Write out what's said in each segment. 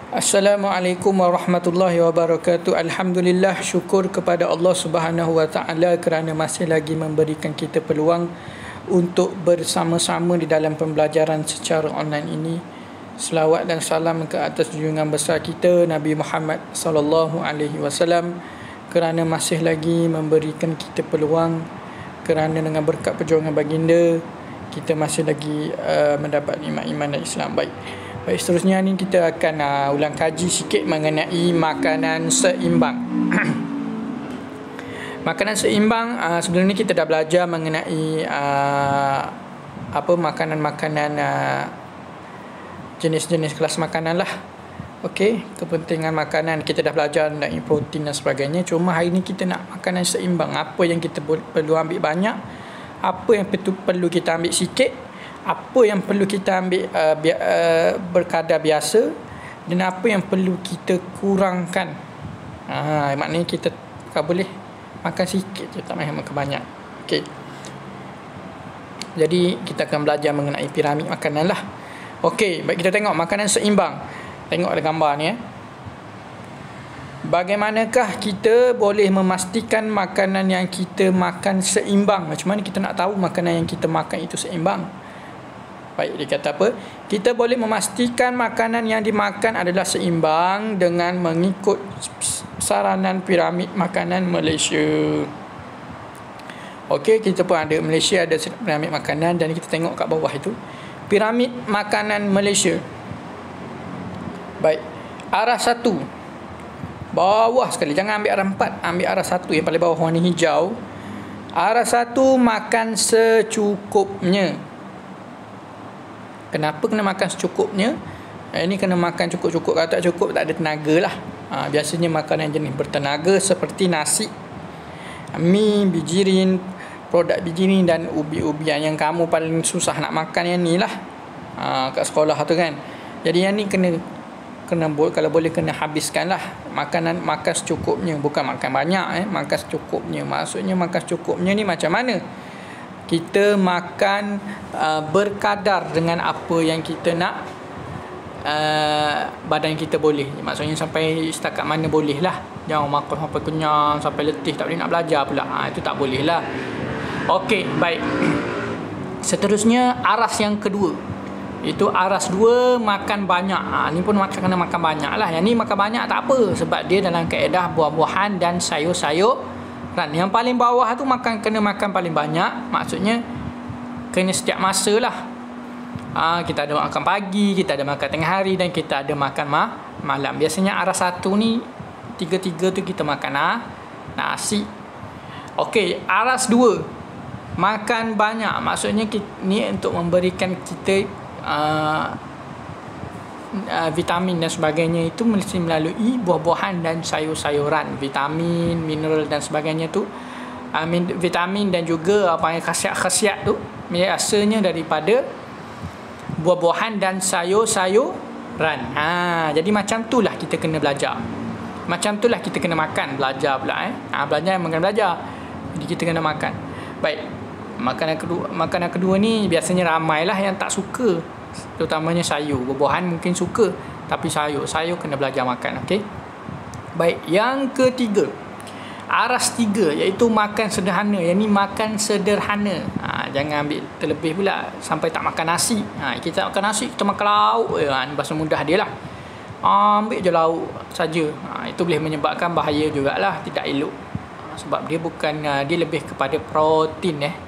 Assalamualaikum warahmatullahi wabarakatuh. Alhamdulillah, syukur kepada Allah Subhanahu wa taala kerana masih lagi memberikan kita peluang untuk bersama-sama di dalam pembelajaran secara online ini. Selawat dan salam ke atas junjungan besar kita Nabi Muhammad sallallahu alaihi wasallam kerana masih lagi memberikan kita peluang, kerana dengan berkat perjuangan baginda kita masih lagi mendapat nikmat iman dan Islam. Baik, seterusnya ni kita akan ulang kaji sikit mengenai makanan seimbang. Makanan seimbang, sebelum ni kita dah belajar mengenai makanan-makanan, jenis-jenis kelas makanan lah. Okey, kepentingan makanan kita dah belajar mengenai protein dan sebagainya. Cuma hari ni kita nak makanan seimbang. Apa yang kita perlu ambil banyak, apa yang perlu kita ambil sikit, apa yang perlu kita ambil berkadar biasa, dan apa yang perlu kita kurangkan. Maknanya kita boleh makan sikit je, tak payah makan banyak. Okey, jadi kita akan belajar mengenai piramid makanan lah. Okey, baik, kita tengok makanan seimbang. Tengok ada gambar ni. Bagaimanakah kita boleh memastikan makanan yang kita makan seimbang? Macam mana kita nak tahu makanan yang kita makan itu seimbang? Baik, dia kata apa? Kita boleh memastikan makanan yang dimakan adalah seimbang dengan mengikut saranan piramid makanan Malaysia. Okey, kita pun ada, Malaysia ada piramid makanan, dan kita tengok kat bawah itu piramid makanan Malaysia. Baik, arah 1 bawah sekali, jangan ambil arah 4, ambil arah 1 yang paling bawah warna hijau. Arah 1 makan secukupnya. Kenapa kena makan secukupnya? Ini kena makan cukup-cukup. Kalau tak cukup, tak ada tenaga lah. Biasanya makanan jenis bertenaga seperti nasi, mi, bijirin, produk bijirin dan ubi-ubian yang kamu paling susah nak makan yang ni lah, kat sekolah tu kan. Jadi yang ni kena kalau boleh kena habiskan lah. Makan secukupnya, bukan makan banyak. Makan secukupnya. Maksudnya makan secukupnya ni macam mana? Kita makan berkadar dengan apa yang kita nak, badan kita boleh. Maksudnya sampai setakat mana boleh lah. Jangan makan sampai kenyang, sampai letih, tak boleh nak belajar pula. Itu tak boleh lah. Okey, baik. Seterusnya aras yang kedua, itu aras 2 makan banyak. Ni pun kena makan banyak lah. Yang ni makan banyak tak apa, sebab dia dalam kaedah buah-buahan dan sayur-sayuran. Yang paling bawah tu kena makan paling banyak. Maksudnya kena setiap masa lah. Kita ada makan pagi, kita ada makan tengah hari, dan kita ada makan malam. Biasanya aras 1 ni, 3 tu kita makan nasi. Okey, aras 2 makan banyak. Maksudnya ni untuk memberikan kita vitamin dan sebagainya. Itu mesti melalui buah-buahan dan sayur-sayuran. Vitamin, mineral dan sebagainya tu, vitamin dan juga khasiat-khasiat tu biasanya daripada buah-buahan dan sayur-sayuran. Jadi macam tu lah kita kena belajar. Macam tu lah kita kena makan, belajar pula. Belajar makan belajar. Jadi kita kena makan. Baik, makanan kedua ni biasanya ramailah yang tak suka, terutamanya sayur. Buah-buahan mungkin suka, tapi sayur kena belajar makan. Okey, baik, yang ketiga, aras 3, iaitu makan sederhana. Yang ni makan sederhana. Jangan ambil terlebih pula sampai tak makan nasi. Kita makan nasi, kita makan lauk. Ni bahasa mudah dia lah. Ambil je lauk saja. Itu boleh menyebabkan bahaya jugalah, tidak elok. Sebab dia dia lebih kepada protein.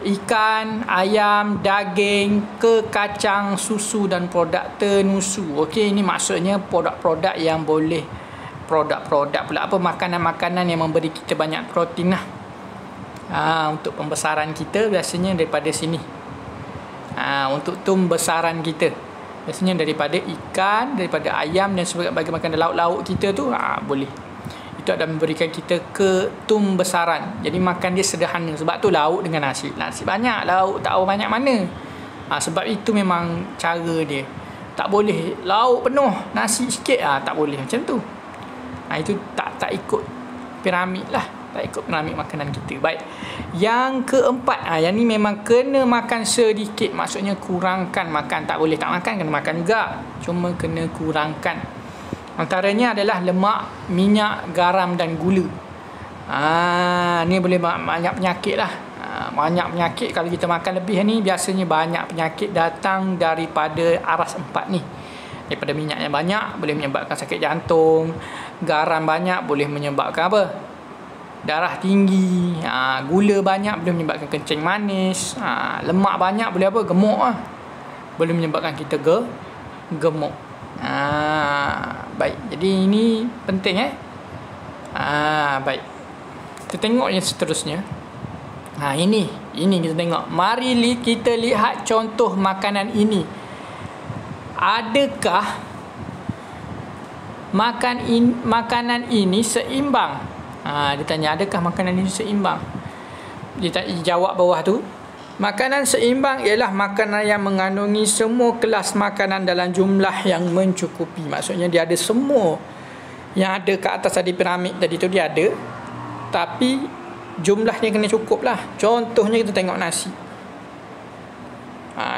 Ikan, ayam, daging, kacang, susu dan produk tenusu. Okey, ini maksudnya produk-produk yang boleh, produk-produk pula makanan-makanan yang memberi kita banyak protein lah. Untuk pembesaran kita biasanya daripada sini. Untuk pembesaran kita biasanya daripada ikan, daripada ayam dan sebagainya. Makan lauk-lauk kita tu boleh. Itu akan memberikan kita ketumbesaran. Jadi makan dia sederhana. Sebab tu lauk dengan nasi banyak, lauk tak tahu banyak mana. Sebab itu memang cara dia. Tak boleh lauk penuh, nasi sikit. Tak boleh macam tu. Itu tak ikut piramid lah. Tak ikut piramid makanan kita. Baik. Yang keempat, yang ni memang kena makan sedikit. Maksudnya kurangkan makan. Tak boleh tak makan, kena makan juga. Cuma kena kurangkan. Antaranya adalah lemak, minyak, garam dan gula. Ni boleh banyak penyakit lah. Banyak penyakit kalau kita makan lebih ni. Biasanya banyak penyakit datang daripada aras 4 ni. Daripada minyak yang banyak boleh menyebabkan sakit jantung. Garam banyak boleh menyebabkan apa? Darah tinggi. Gula banyak boleh menyebabkan kencing manis. Lemak banyak boleh apa? Gemuk lah. Boleh menyebabkan kita gemuk. Baik. Jadi ini penting baik. Kita tengok yang seterusnya. Ini kita tengok. Mari kita lihat contoh makanan ini. Adakah makanan ini seimbang? Dia tanya, adakah makanan ini seimbang? Dia jawab bawah tu. Makanan seimbang ialah makanan yang mengandungi semua kelas makanan dalam jumlah yang mencukupi. Maksudnya dia ada semua yang ada kat atas tadi piramid tadi tu, dia ada. Tapi jumlahnya kena cukup lah. Contohnya kita tengok nasi.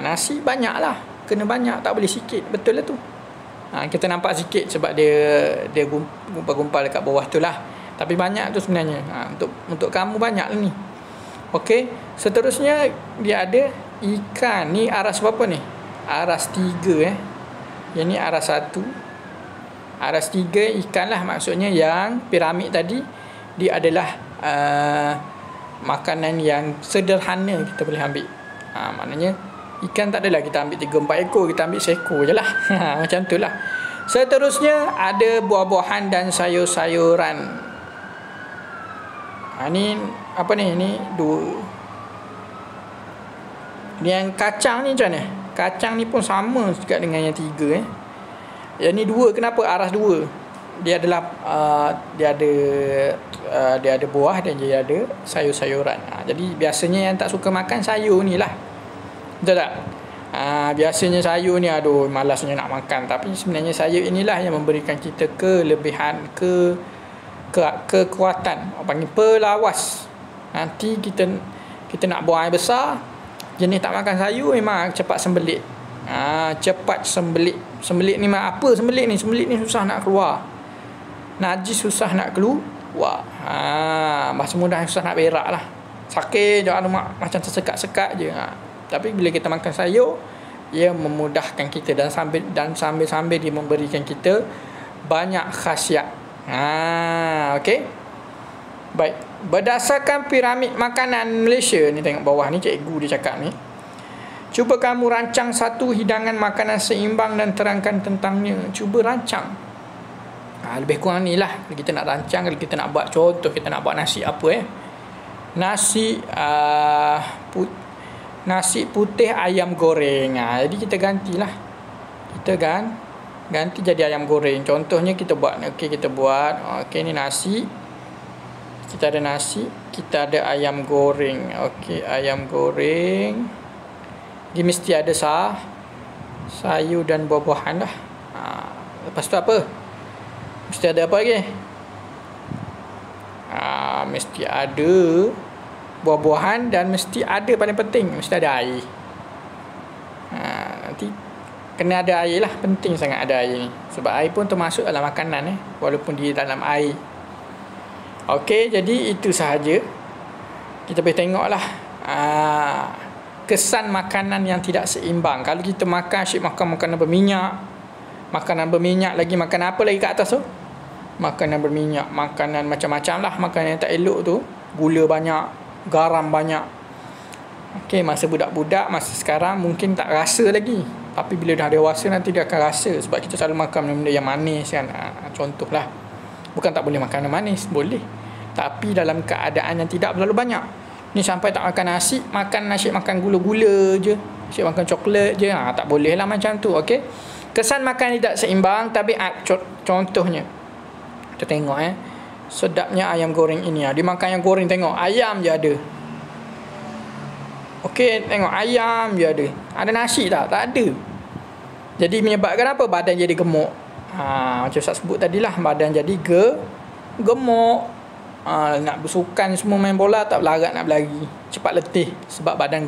Nasi banyak lah. Kena banyak, tak boleh sikit. Betul lah tu. Kita nampak sikit sebab dia gumpal-gumpal dekat bawah tu lah. Tapi banyak tu sebenarnya. Untuk kamu banyak lah ni. Okey. Seterusnya dia ada ikan. Ni aras berapa ni? Aras 3 Yang ni aras 1. Aras 3 ikan lah. Maksudnya yang piramid tadi, dia adalah makanan yang sederhana kita boleh ambil. Maknanya ikan tak adalah kita ambil 3-4 ekor, kita ambil seekor je lah. Macam tu lah. Seterusnya ada buah-buahan dan sayur-sayuran. Ni apa ni? Ni 2. Yang kacang ni macam mana? Kacang ni pun sama juga dengan yang 3 Yang ni 2. Kenapa aras 2? Dia adalah dia ada buah dan dia ada sayur-sayuran. Jadi biasanya yang tak suka makan sayur ni lah. Betul tak? Biasanya sayur ni aduh malasnya nak makan. Tapi sebenarnya sayur inilah yang memberikan kita kelebihan, kekuatan. Orang panggil pelawas. Nanti kita nak buang air besar, jenis tak makan sayur memang cepat sembelit. Cepat sembelit. Sembelit ni apa sembelit ni? Sembelit ni susah nak keluar. Najis susah nak keluar. Masa mudah susah nak berak lah. Sakit je macam tersekat-sekat je. Tapi bila kita makan sayur, ia memudahkan kita dan sambil dia memberikan kita banyak khasiat. Okey. Baik. Berdasarkan piramid makanan Malaysia ni, tengok bawah ni cikgu dia cakap ni. Cuba kamu rancang satu hidangan makanan seimbang dan terangkan tentangnya. Cuba rancang. Lebih kurang ni lah. Kalau kita nak rancang, kalau kita nak buat contoh, kita nak buat nasi apa nasi putih ayam goreng. Jadi kita gantilah. Kita ganti jadi ayam goreng. Contohnya kita buat. Okey, ni nasi. Kita ada nasi, kita ada ayam goreng. Okey, ayam goreng. Dia mesti ada sayur dan buah-buahan lah. Lepas tu apa? Mesti ada apa lagi? Mesti ada buah-buahan dan mesti ada, paling penting, mesti ada air. Nanti kena ada air lah. Penting sangat ada air ni. Sebab air pun termasuk dalam makanan walaupun dia dalam air. Okey, jadi itu sahaja. Kita boleh tengok lah kesan makanan yang tidak seimbang. Kalau kita asyik makan makanan berminyak, lagi makan apa lagi kat atas tu? Makanan berminyak, makanan macam-macam lah. Makanan yang tak elok tu, gula banyak, garam banyak. Okey, masa budak-budak, masa sekarang mungkin tak rasa lagi. Tapi bila dah dewasa nanti dia akan rasa. Sebab kita selalu makan benda-benda yang manis kan. Contohlah. Bukan tak boleh makan manis, boleh. Tapi dalam keadaan yang tidak terlalu banyak. Ni sampai tak makan nasi, makan gula-gula je. Asyik makan coklat je. Tak boleh lah macam tu. Okey. Kesan makan tidak seimbang. Tapi contohnya, kita tengok sedapnya ayam goreng ini. Dia makan ayam goreng, tengok ayam je ada. Okey, tengok ayam je ada. Ada nasi tak? Tak ada. Jadi menyebabkan apa? Badan jadi gemuk. Macam Ustaz sebut tadilah, badan jadi gemuk. nak bersukan semua, main bola tak berlarat nak berlari, cepat letih sebab badan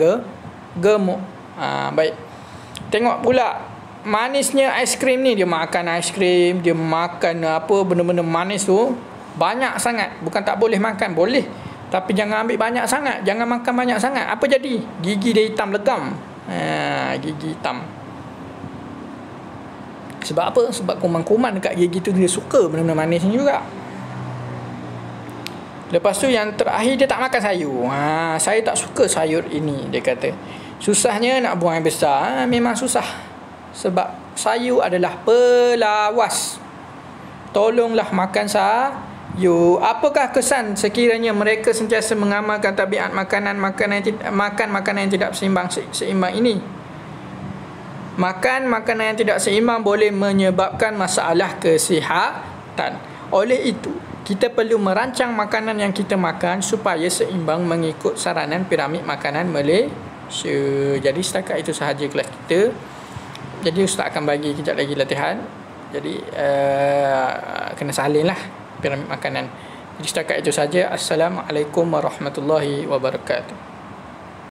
gemuk. Baik. Tengok pula manisnya aiskrim ni. Dia makan aiskrim, dia makan apa benda-benda manis tu banyak sangat. Bukan tak boleh makan, boleh, tapi jangan ambil banyak sangat, jangan makan banyak sangat. Apa jadi? Gigi dia hitam legam. Gigi hitam. Sebab apa? Sebab kuman-kuman dekat gigi tu dia suka benda-benda manis ni juga. Lepas tu yang terakhir, dia tak makan sayur. Saya tak suka sayur ini, dia kata. Susahnya nak buang air besar. Memang susah. Sebab sayur adalah pelawas. Tolonglah makan sayur. Apakah kesan sekiranya mereka sentiasa mengamalkan tabiat makan makanan yang tidak seimbang ini? Makan makanan yang tidak seimbang boleh menyebabkan masalah kesihatan. Oleh itu, kita perlu merancang makanan yang kita makan supaya seimbang mengikut saranan piramid makanan Malaysia. Jadi setakat itu sahaja kelas kita. Jadi Ustaz akan bagi kejap lagi latihan. Jadi kena salin lah piramid makanan. Jadi setakat itu sahaja. Assalamualaikum warahmatullahi wabarakatuh.